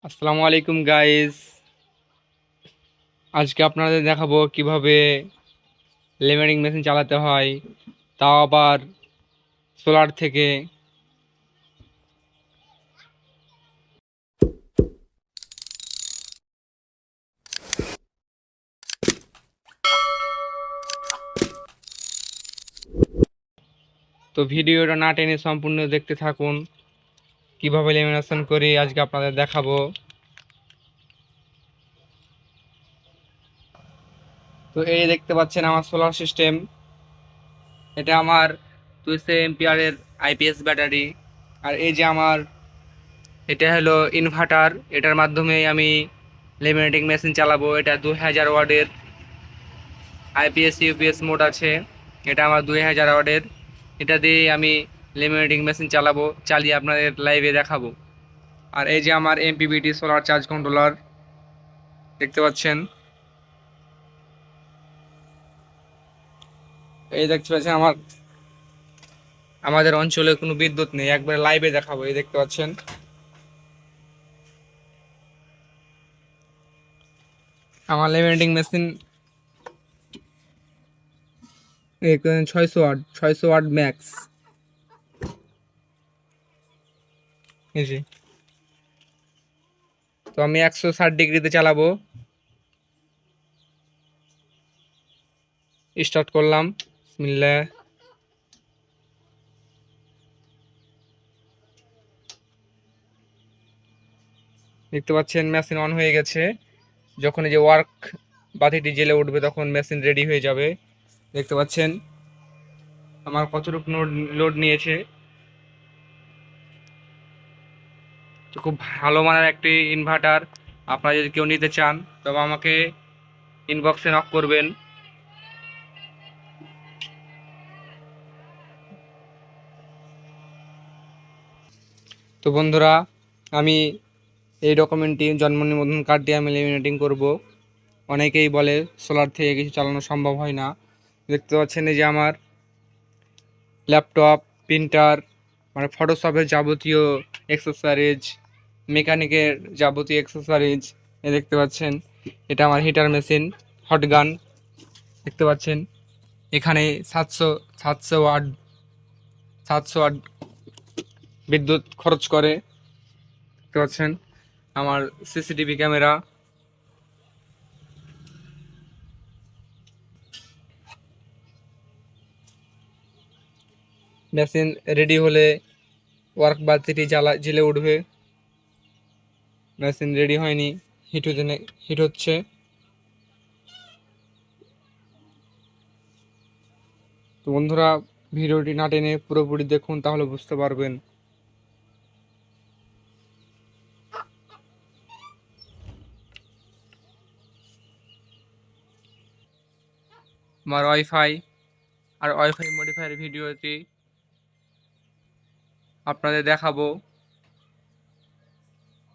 আসসালামু আলাইকুম গাইস। আজকে আপনাদের দেখাবো কিভাবে লেমিনেটিং মেশিন চালাতে হয়, তাও আবার সোলার থেকে। তো ভিডিওটা না টেনে সম্পূর্ণ দেখতে থাকুন। কিভাবে লেমিনেশন করি আজকে আপনাদের দেখাবো। তো এই দেখতে পাচ্ছেন আমার সোলার সিস্টেম। এটা আমার 200 এম্পিয়ারের আইপিএস ব্যাটারি। আর এই যে আমার এটা হলো ইনভার্টার। এটার মাধ্যমে আমি লেমিনেটিং মেশিন চালাবো। এটা 2000 ওয়াটের আইপিএস ইউপিএস মোড আছে। এটা আমার 2000 ওয়াটের। এটা দিয়ে আমি লেমিনেটিং মেশিন চালাবো, চালিয়ে আপনাদের লাইভে দেখাবো। আর এই যে আমার এমপিপিটি সোলার চার্জ কন্ট্রোলার দেখতে পাচ্ছেন। এই দেখতে পাচ্ছেন আমাদের অঞ্চলে কোনো বিদ্যুৎ নেই, একবারে লাইভে দেখাবো। এই দেখতে পাচ্ছেন আমার laminating machine 600 watt, 600 watt max. এই যে, তো আমি 160 ডিগ্রিতে চালাবো। স্টার্ট করলাম, বিসমিল্লাহ। দেখতে পাচ্ছেন মেশিন অন হয়ে গেছে। যখন এই যে ওয়ার্ক বাতিটি জ্বেলে উঠবে তখন মেশিন রেডি হয়ে যাবে। দেখতে পাচ্ছেন আমার কতটুকু লোড নিয়েছে। তো খুব ভালো মানের একটি ইনভার্টার। আপনারা যদি কেউ নিতে চান তবে আমাকে ইনবক্সে নক করবেন। তো বন্ধুরা, আমি এই ডকুমেন্টটি জন্ম নিবন্ধন কার্ডটি আমি লেমিনেটিং করব। অনেকেই বলে সোলার থেকে কিছু চালানো সম্ভব হয় না। দেখতে পাচ্ছেন এই যে আমার ল্যাপটপ, প্রিন্টার, মানে ফটোশপের যাবতীয় অ্যাক্সেসরিজ, মেকানিকের যাবতীয় অ্যাক্সেসরিজ এ দেখতে পাচ্ছেন। এটা আমার হিটার মেশিন, হট গান দেখতে পাচ্ছেন। এখানে 700 ওয়াট 700 ওয়াট বিদ্যুৎ খরচ করে। দেখতে পাচ্ছেন আমার সিসিটিভি ক্যামেরা। মেশিন রেডি হলে ওয়ার্ক বাতিটি জ্বেলে উঠবে। মেশিন রেডি হয়নি, হিট হচ্ছে। তো বন্ধুরা, ভিডিওটি না টেনে পুরোপুরি দেখুন, তাহলে বুঝতে পারবেন। আমার ওয়াইফাই আর ওয়াইফাই মডিফায়ার ভিডিওটি আপনাদের দেখাবো।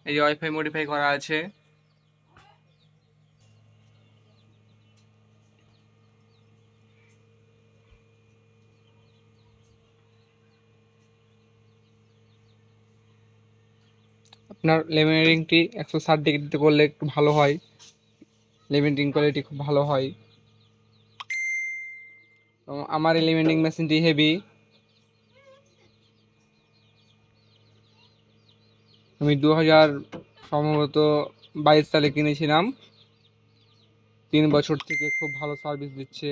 এই যে ওয়াইফাই মডিফাই করা আছে। আপনার লেমিনেটিংটি 160 ডিগ্রিতে করলে একটু ভালো হয়, লেমিনেটিং কোয়ালিটি খুব ভালো হয়। তো আমার এই লেমিনেটিং মেশিনটি হেভি। আমি 2022 সালে কিনেছিলাম। 3 বছর থেকে খুব ভালো সার্ভিস দিচ্ছে।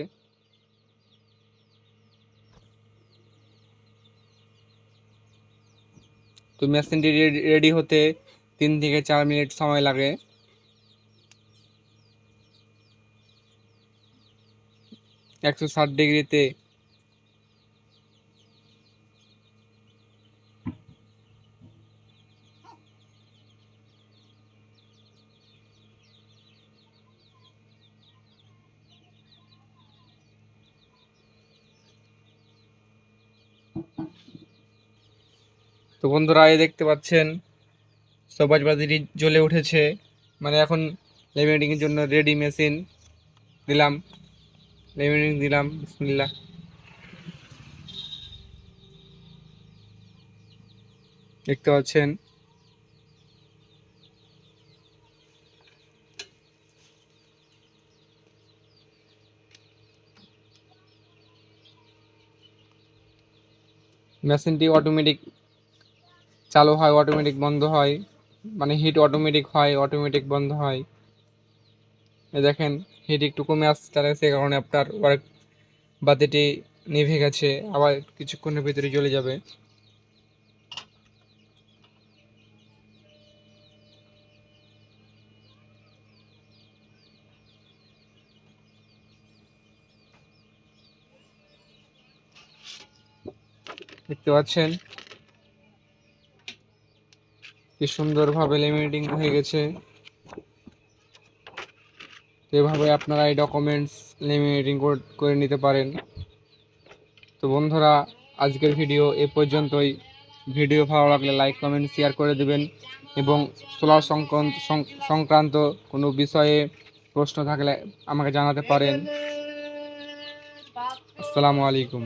তো মেশিনটি রেডি হতে 3 থেকে 4 মিনিট সময় লাগে। 160 ডিগ্রিতে। তো বন্ধুরা, এই দেখতে পাচ্ছেন সবুজ বাতিটি জ্বলে উঠেছে, মানে এখন লেমিনেটিং এর জন্য রেডি। মেশিন দিলাম, লেমিনেটিং দিলাম, বিসমিল্লাহ। দেখতে পাচ্ছেন মেশিনটি অটোমেটিক চালু হয়, অটোমেটিক বন্ধ হয়, মানে হিট অটোমেটিক হয়, অটোমেটিক বন্ধ হয়। এই দেখেন হিট একটু কমে আসছে, সে কারণে আপনার ওয়ার্ক বাতিটি নিভে গেছে, আবার কিছুক্ষণের ভিতরে জ্বলে যাবে। দেখতে পাচ্ছেন কি সুন্দরভাবে লেমিনেটিং হয়ে গেছে। এভাবে আপনারা এই ডকুমেন্টস লেমিনেটিং করে নিতে পারেন। তো বন্ধুরা, আজকের ভিডিও এ পর্যন্তই। ভিডিও ভালো লাগলে লাইক কমেন্ট শেয়ার করে দেবেন, এবং সোলার সংক্রান্ত কোনো বিষয়ে প্রশ্ন থাকলে আমাকে জানাতে পারেন। আসসালামু আলাইকুম।